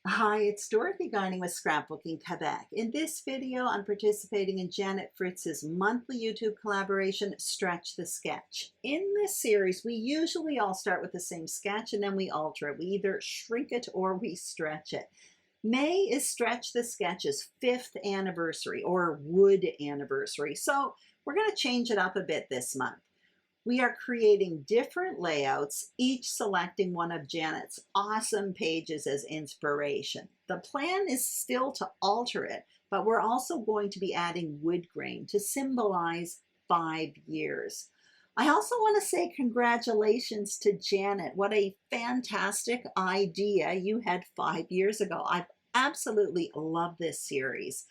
Hi, it's Dorothy Guinan with Scrapbooking Quebec. In this video, I'm participating in Janet Fritz's monthly YouTube collaboration, Stretch the Sketch. In this series, we usually all start with the same sketch and then we alter it. We either shrink it or we stretch it. May is Stretch the Sketch's 5th anniversary or wood anniversary, so we're going to change it up a bit this month. We are creating different layouts, each selecting one of Janet's awesome pages as inspiration. The plan is still to alter it, but we're also going to be adding wood grain to symbolize 5 years. I also want to say congratulations to Janet. What a fantastic idea you had 5 years ago. I've absolutely loved this series.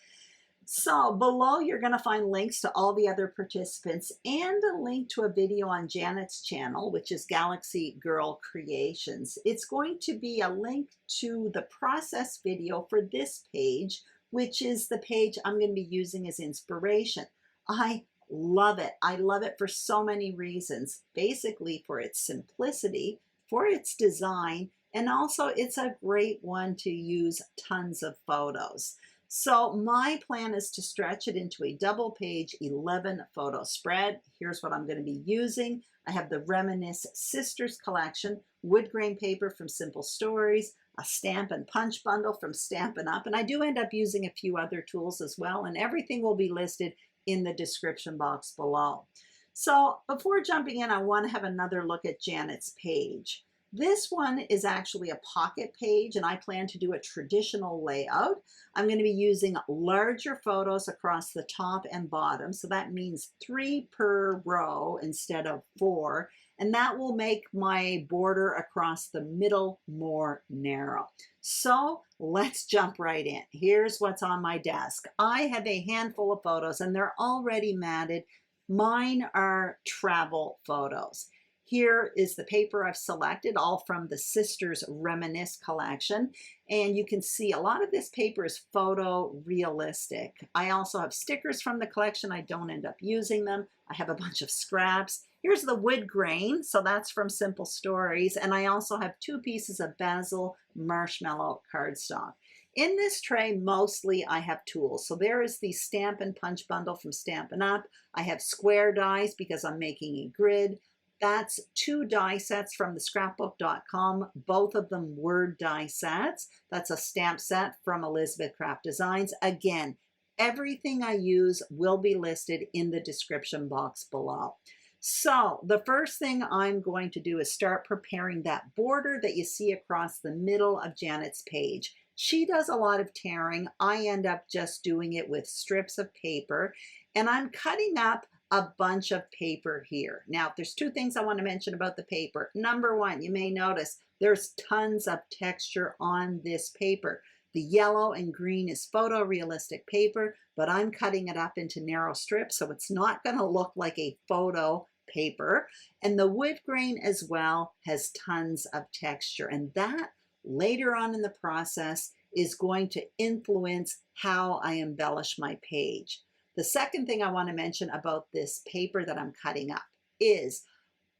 So below you're going to find links to all the other participants and a link to a video on Janet's channel, which is Galaxy Girl Creations. It's going to be a link to the process video for this page, which is the page I'm going to be using as inspiration. I love it. I love it for so many reasons. Basically for its simplicity, for its design, and also it's a great one to use tons of photos. So my plan is to stretch it into a double page 11 photo spread. Here's what I'm going to be using. I have the Reminisce Sisters collection, wood grain paper from Simpl Stories, a stamp and punch bundle from Stampin Up, and I do end up using a few other tools as well, and everything will be listed in the description box below. So before jumping in, I want to have another look at Janet's page. This one is actually a pocket page, and I plan to do a traditional layout. I'm going to be using larger photos across the top and bottom, so that means 3 per row instead of 4, and that will make my border across the middle more narrow. So let's jump right in. Here's what's on my desk. I have a handful of photos, and they're already matted. Mine are travel photos. Here is the paper I've selected, all from the Sisters Reminisce collection. And you can see a lot of this paper is photorealistic. I also have stickers from the collection. I don't end up using them. I have a bunch of scraps. Here's the wood grain, so that's from Simpl Stories. And I also have 2 pieces of basil marshmallow cardstock. In this tray, mostly I have tools. So there is the stamp and punch bundle from Stampin' Up. I have square dies because I'm making a grid. That's 2 die sets from the scrapbook.com, both of them word die sets. That's a stamp set from Elizabeth Craft Designs. Again, everything I use will be listed in the description box below. So the first thing I'm going to do is start preparing that border that you see across the middle of Janet's page. She does a lot of tearing. I end up just doing it with strips of paper, and I'm cutting up a bunch of paper here. Now, there's 2 things I want to mention about the paper. Number 1, you may notice there's tons of texture on this paper. The yellow and green is photorealistic paper, but I'm cutting it up into narrow strips, so it's not going to look like a photo paper. And the wood grain as well has tons of texture, and that later on in the process is going to influence how I embellish my page. The second thing I want to mention about this paper that I'm cutting up is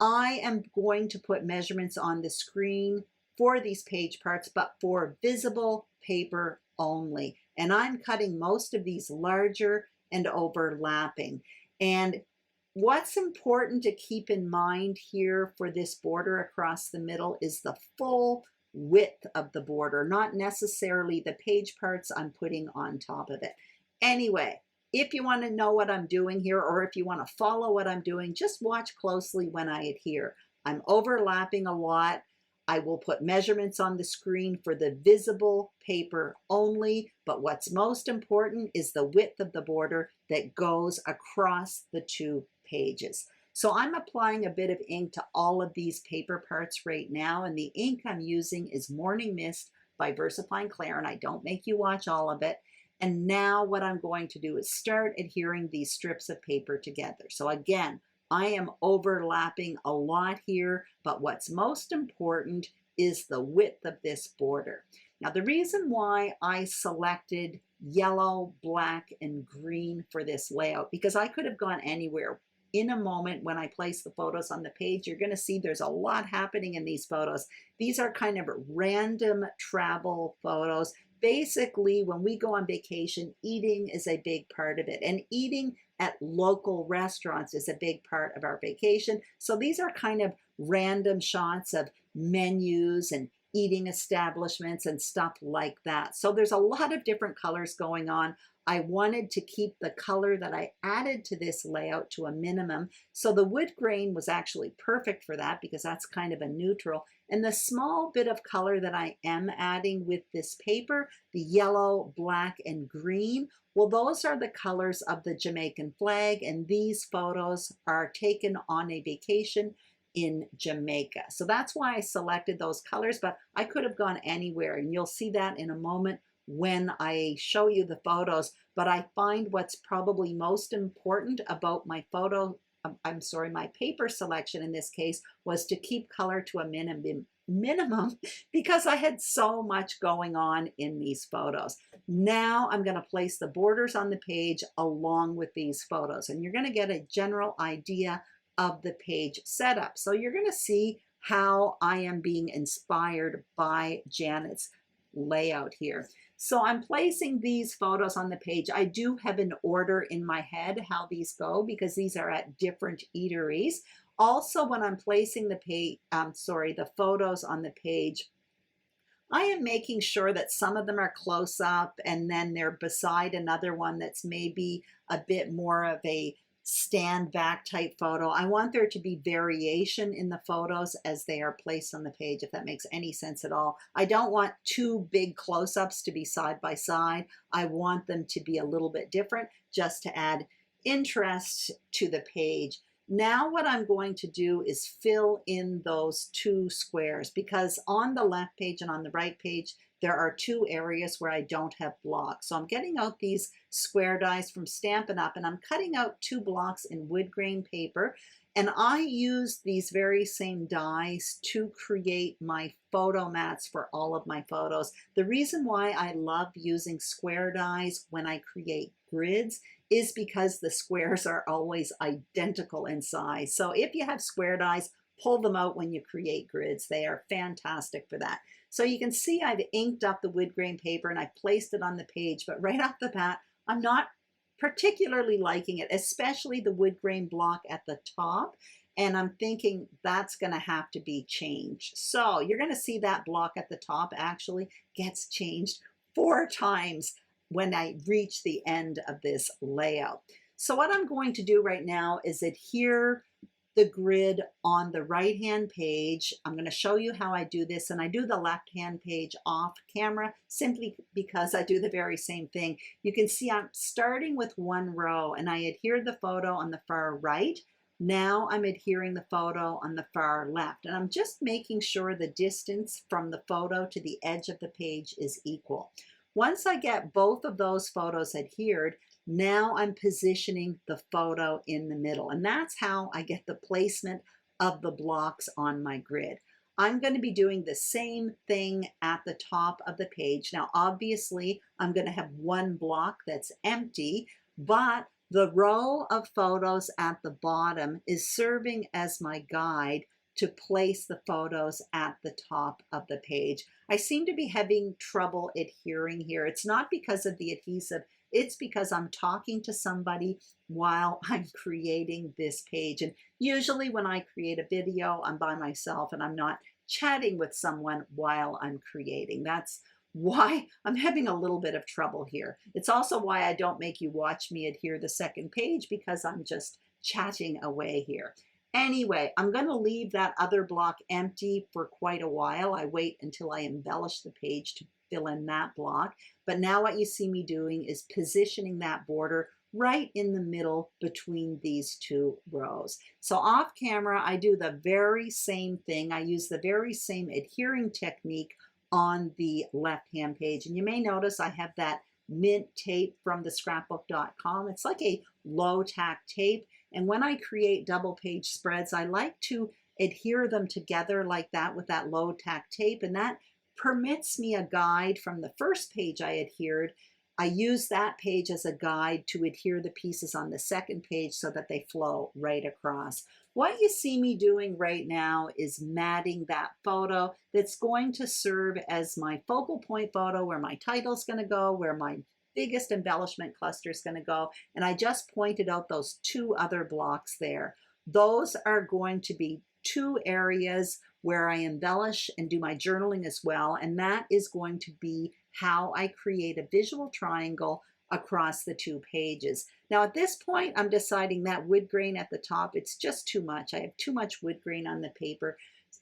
I am going to put measurements on the screen for these page parts, but for visible paper only. And I'm cutting most of these larger and overlapping. And what's important to keep in mind here for this border across the middle is the full width of the border, not necessarily the page parts I'm putting on top of it. Anyway, if you want to know what I'm doing here, or if you want to follow what I'm doing, just watch closely when I adhere. I'm overlapping a lot. I will put measurements on the screen for the visible paper only, but what's most important is the width of the border that goes across the 2 pages. So I'm applying a bit of ink to all of these paper parts right now, and the ink I'm using is Morning Mist by VersaFine Claire, and I don't make you watch all of it. And now what I'm going to do is start adhering these strips of paper together. So again, I am overlapping a lot here, but what's most important is the width of this border. Now, the reason why I selected yellow, black, and green for this layout, because I could have gone anywhere in a moment when I place the photos on the page. You're going to see there's a lot happening in these photos. These are kind of random travel photos. Basically, when we go on vacation, eating is a big part of it, and eating at local restaurants is a big part of our vacation. So these are kind of random shots of menus and eating establishments and stuff like that. So there's a lot of different colors going on. I wanted to keep the color that I added to this layout to a minimum. So the wood grain was actually perfect for that because that's kind of a neutral. And the small bit of color that I am adding with this paper, the yellow, black, and green, well, those are the colors of the Jamaican flag, and these photos are taken on a vacation in Jamaica. So that's why I selected those colors, but I could have gone anywhere, and you'll see that in a moment when I show you the photos. But I find what's probably most important about my my paper selection in this case was to keep color to a minimum because I had so much going on in these photos. Now I'm going to place the borders on the page along with these photos, and you're going to get a general idea of the page setup. So you're going to see how I am being inspired by Janet's layout here. So I'm placing these photos on the page. I do have an order in my head how these go because these are at different eateries. Also, when I'm placing the photos on the page, I am making sure that some of them are close up and then they're beside another one that's maybe a bit more of a stand back type photo. I want there to be variation in the photos as they are placed on the page, if that makes any sense at all. I don't want two big close-ups to be side by side. I want them to be a little bit different just to add interest to the page. Now what I'm going to do is fill in those two squares because on the left page and on the right page there are two areas where I don't have blocks. So I'm getting out these square dies from Stampin' Up, and I'm cutting out 2 blocks in wood grain paper. And I use these very same dies to create my photo mats for all of my photos. The reason why I love using square dies when I create grids is because the squares are always identical in size. So if you have square dies, pull them out when you create grids. They are fantastic for that. So you can see I've inked up the wood grain paper and I've placed it on the page, but right off the bat, I'm not particularly liking it, especially the wood grain block at the top. And I'm thinking that's going to have to be changed. So you're going to see that block at the top actually gets changed 4 times when I reach the end of this layout. So what I'm going to do right now is adhere the grid on the right hand page. I'm going to show you how I do this, and I do the left hand page off camera simply because I do the very same thing. You can see I'm starting with 1 row and I adhere the photo on the far right. Now I'm adhering the photo on the far left, and I'm just making sure the distance from the photo to the edge of the page is equal. Once I get both of those photos adhered, now I'm positioning the photo in the middle, and that's how I get the placement of the blocks on my grid. I'm going to be doing the same thing at the top of the page. Now, obviously, I'm going to have 1 block that's empty, but the row of photos at the bottom is serving as my guide to place the photos at the top of the page. I seem to be having trouble adhering here. It's not because of the adhesive. It's because I'm talking to somebody while I'm creating this page. And usually when I create a video, I'm by myself and I'm not chatting with someone while I'm creating. That's why I'm having a little bit of trouble here. It's also why I don't make you watch me adhere the second page, because I'm just chatting away here. Anyway, I'm going to leave that other block empty for quite a while. I wait until I embellish the page to fill in that block. But now what you see me doing is positioning that border right in the middle between these 2 rows. So off camera, I do the very same thing. I use the very same adhering technique on the left-hand page. And you may notice I have that mint tape from the scrapbook.com. It's like a low-tack tape. And when I create double page spreads, I like to adhere them together like that with that low-tack tape. And that permits me a guide from the first page I adhered I use that page as a guide to adhere the pieces on the second page so that they flow right across. What you see me doing right now is matting that photo that's going to serve as my focal point photo, where my title's going to go, where my biggest embellishment cluster is going to go. And I just pointed out those two other blocks there. Those are going to be two areas where I embellish and do my journaling as well. And that is going to be how I create a visual triangle across the two pages. Now at this point, I'm deciding that wood grain at the top, it's just too much. I have too much wood grain on the paper,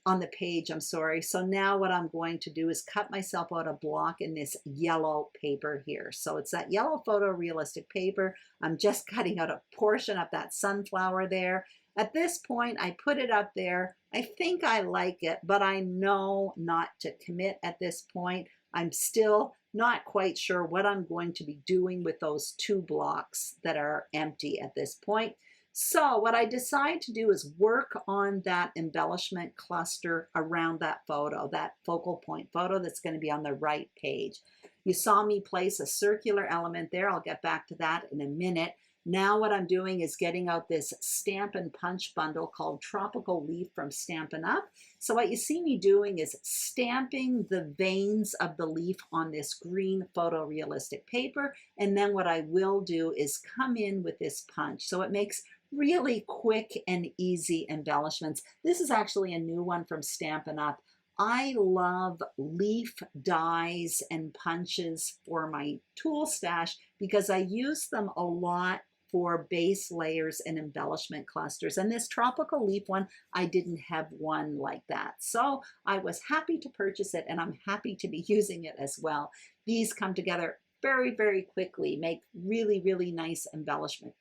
on the page, I'm sorry. So now what I'm going to do is cut myself out a block in this yellow paper here. So it's that yellow photorealistic paper. I'm just cutting out a portion of that sunflower there. At this point, I put it up there. I think I like it, but I know not to commit at this point. I'm still not quite sure what I'm going to be doing with those two blocks that are empty at this point. So what I decide to do is work on that embellishment cluster around that photo, that focal point photo that's going to be on the right page. You saw me place a circular element there. I'll get back to that in a minute. Now what I'm doing is getting out this Stampin' Punch bundle called Tropical Leaf from Stampin' Up. So what you see me doing is stamping the veins of the leaf on this green photorealistic paper. And then what I will do is come in with this punch. So it makes really quick and easy embellishments. This is actually a new one from Stampin' Up. I love leaf dies and punches for my tool stash because I use them a lot for base layers and embellishment clusters. And this tropical leaf one, I didn't have one like that. So I was happy to purchase it, and I'm happy to be using it as well. These come together very, very quickly, make really, really nice embellishment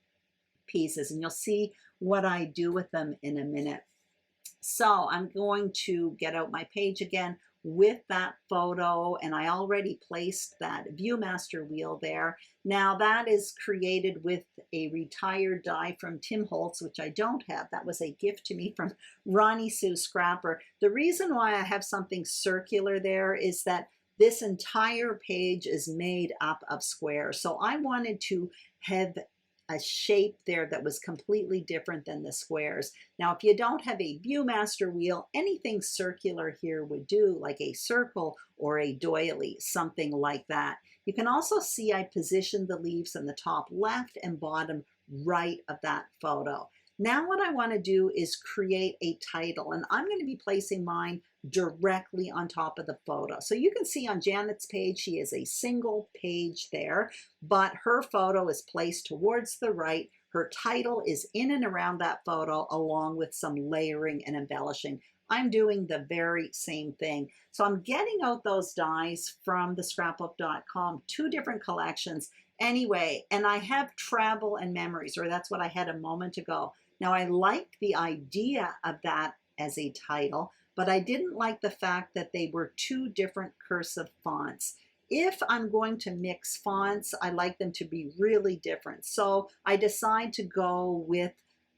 pieces. And you'll see what I do with them in a minute. So I'm going to get out my page again with that photo, and I already placed that Viewmaster wheel there. Now that is created with a retired die from Tim Holtz, which I don't have. That was a gift to me from Ronnie Sue Scrapper. The reason why I have something circular there is that this entire page is made up of squares. So I wanted to have a shape there that was completely different than the squares. Now, if you don't have a Viewmaster wheel, anything circular here would do, like a circle or a doily, something like that. You can also see I positioned the leaves in the top left and bottom right of that photo. Now what I want to do is create a title, and I'm going to be placing mine directly on top of the photo. So you can see on Janet's page, she is a single page there, but her photo is placed towards the right. Her title is in and around that photo, along with some layering and embellishing. I'm doing the very same thing. So I'm getting out those dies from the scrapbook.com, two different collections anyway, and I have Travel and Memories, or that's what I had a moment ago. Now I liked the idea of that as a title, but I didn't like the fact that they were two different cursive fonts. If I'm going to mix fonts, I like them to be really different. So I decide to go with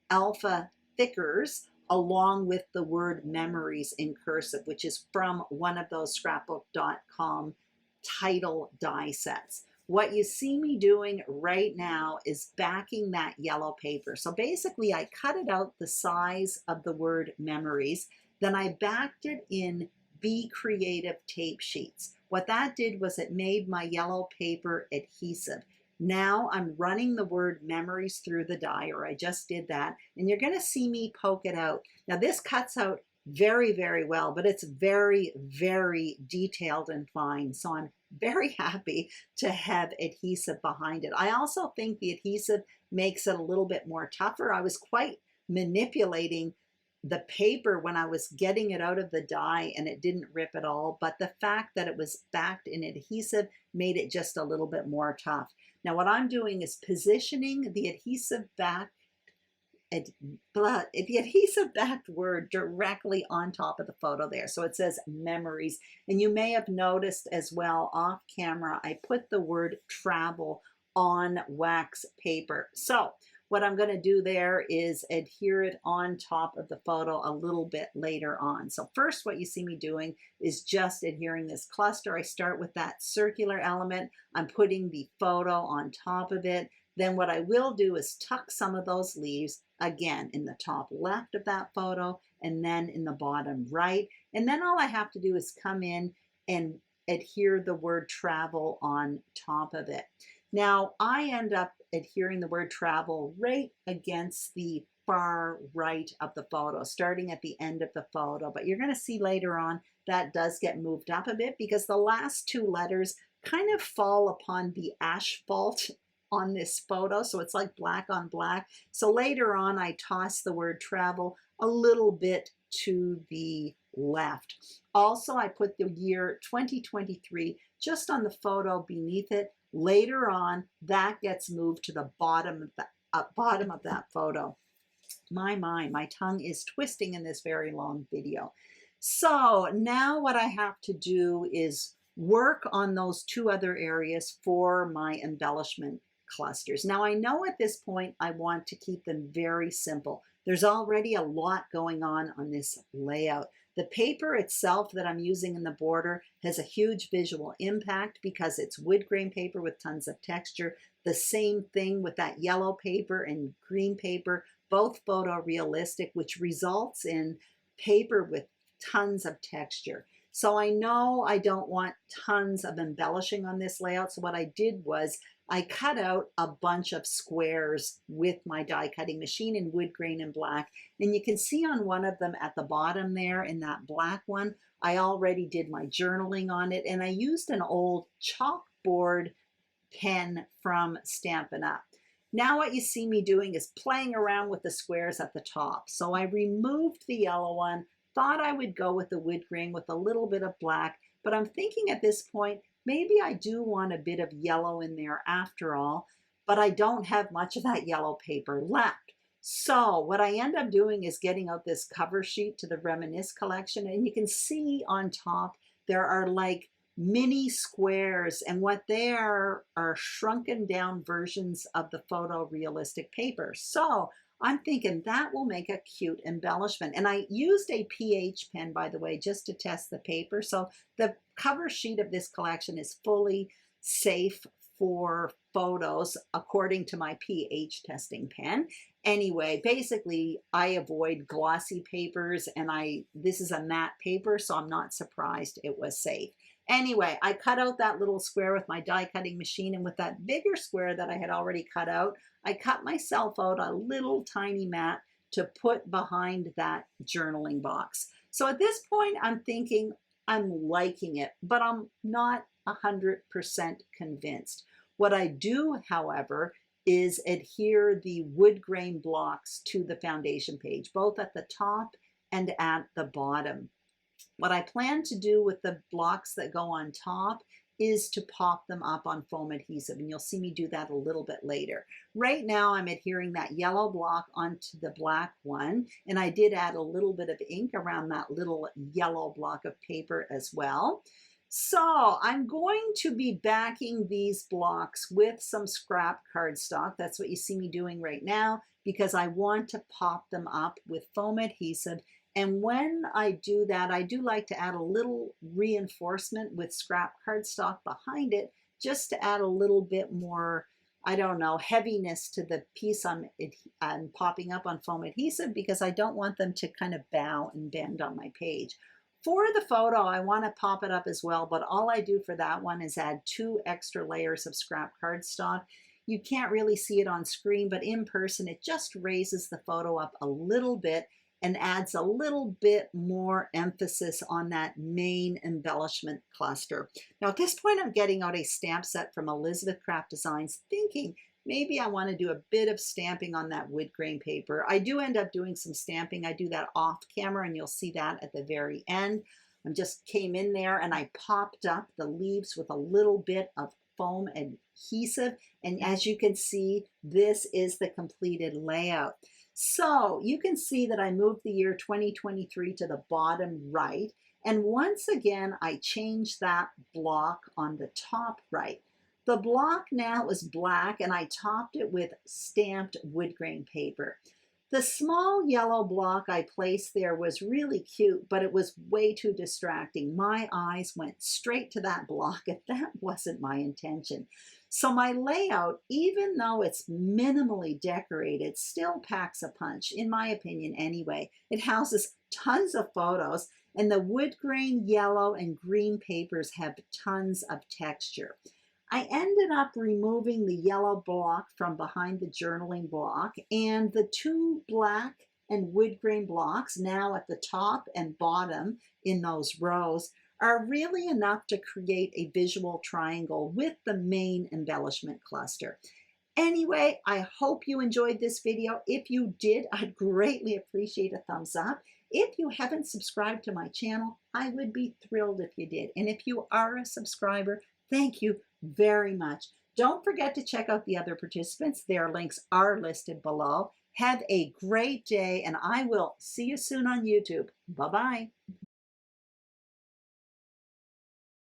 Alpha Thickers along with the word Memories in cursive, which is from one of those scrapbook.com title die sets. What you see me doing right now is backing that yellow paper. So basically I cut it out the size of the word Memories, then I backed it in Be Creative tape sheets. What that did was it made my yellow paper adhesive. Now I'm running the word Memories through the die, or I just did that, and you're going to see me poke it out. Now this cuts out very, very well, but it's very, very detailed and fine. So I'm very happy to have adhesive behind it. I also think the adhesive makes it a little bit more tougher. I was quite manipulating the paper when I was getting it out of the die, and it didn't rip at all, but the fact that it was backed in adhesive made it just a little bit more tough. Now what I'm doing is positioning the adhesive back, the adhesive backed word directly on top of the photo there. So it says Memories, and you may have noticed as well off camera I put the word Travel on wax paper. So What I'm going to do there is adhere it on top of the photo a little bit later on. So first what you see me doing is just adhering this cluster. I start with that circular element. I'm putting the photo on top of it. Then what I will do is tuck some of those leaves again in the top left of that photo and then in the bottom right. And then all I have to do is come in and adhere the word travel on top of it. Now I end up adhering the word travel right against the far right of the photo, starting at the end of the photo. But you're going to see later on that does get moved up a bit because the last two letters kind of fall upon the asphalt on this photo. So it's like black on black. So later on, I toss the word travel a little bit to the left. Also, I put the year 2023 just on the photo beneath it. Later on, that gets moved to the bottom of that photo. My tongue is twisting in this very long video. So now what I have to do is work on those two other areas for my embellishment clusters. Now I know at this point I want to keep them very simple. There's already a lot going on this layout. The paper itself that I'm using in the border has a huge visual impact because it's wood grain paper with tons of texture. The same thing with that yellow paper and green paper, both photorealistic, which results in paper with tons of texture. So I know I don't want tons of embellishing on this layout. So what I did was I cut out a bunch of squares with my die cutting machine in wood grain and black. And you can see on one of them at the bottom there in that black one, I already did my journaling on it. And I used an old chalkboard pen from Stampin' Up. Now what you see me doing is playing around with the squares at the top. So I removed the yellow one, thought I would go with the wood grain with a little bit of black, but I'm thinking at this point, maybe I do want a bit of yellow in there after all, but I don't have much of that yellow paper left. So what I end up doing is getting out this cover sheet to the Reminisce collection, and you can see on top there are like mini squares, and what they are shrunken down versions of the photorealistic paper. So I'm thinking that will make a cute embellishment. And I used a pH pen, by the way, just to test the paper. So the cover sheet of this collection is fully safe for photos according to my pH testing pen. Anyway, basically I avoid glossy papers, and this is a matte paper, so I'm not surprised it was safe. Anyway, I cut out that little square with my die cutting machine, and with that bigger square that I had already cut out, I cut myself out a little tiny mat to put behind that journaling box. So at this point, I'm thinking I'm liking it, but I'm not 100% convinced. What I do, however, is adhere the wood grain blocks to the foundation page, both at the top and at the bottom. What I plan to do with the blocks that go on top is to pop them up on foam adhesive, and you'll see me do that a little bit later. Right now I'm adhering that yellow block onto the black one, and I did add a little bit of ink around that little yellow block of paper as well. So I'm going to be backing these blocks with some scrap cardstock. That's what you see me doing right now, because I want to pop them up with foam adhesive. And when I do that, I do like to add a little reinforcement with scrap cardstock behind it, just to add a little bit more, I don't know, heaviness to the piece I'm popping up on foam adhesive, because I don't want them to kind of bow and bend on my page. For the photo, I want to pop it up as well, but all I do for that one is add 2 extra layers of scrap cardstock. You can't really see it on screen, but in person, it just raises the photo up a little bit and adds a little bit more emphasis on that main embellishment cluster. Now at this point, I'm getting out a stamp set from Elizabeth Craft Designs, thinking maybe I want to do a bit of stamping on that wood grain paper. I do end up doing some stamping. I do that off camera, and you'll see that at the very end. I just came in there and I popped up the leaves with a little bit of foam adhesive. And as you can see, this is the completed layout. So you can see that I moved the year 2023 to the bottom right. And once again, I changed that block on the top right. The block now is black and I topped it with stamped wood grain paper. The small yellow block I placed there was really cute, but it was way too distracting. My eyes went straight to that block, and that wasn't my intention. So my layout, even though it's minimally decorated, still packs a punch, in my opinion anyway. It houses tons of photos, and the wood grain yellow and green papers have tons of texture. I ended up removing the yellow block from behind the journaling block, and the two black and wood grain blocks now at the top and bottom in those rows are really enough to create a visual triangle with the main embellishment cluster. Anyway, I hope you enjoyed this video. If you did, I'd greatly appreciate a thumbs up. If you haven't subscribed to my channel, I would be thrilled if you did. And if you are a subscriber, thank you very much. Don't forget to check out the other participants. Their links are listed below. Have a great day, and I will see you soon on YouTube. Bye-bye.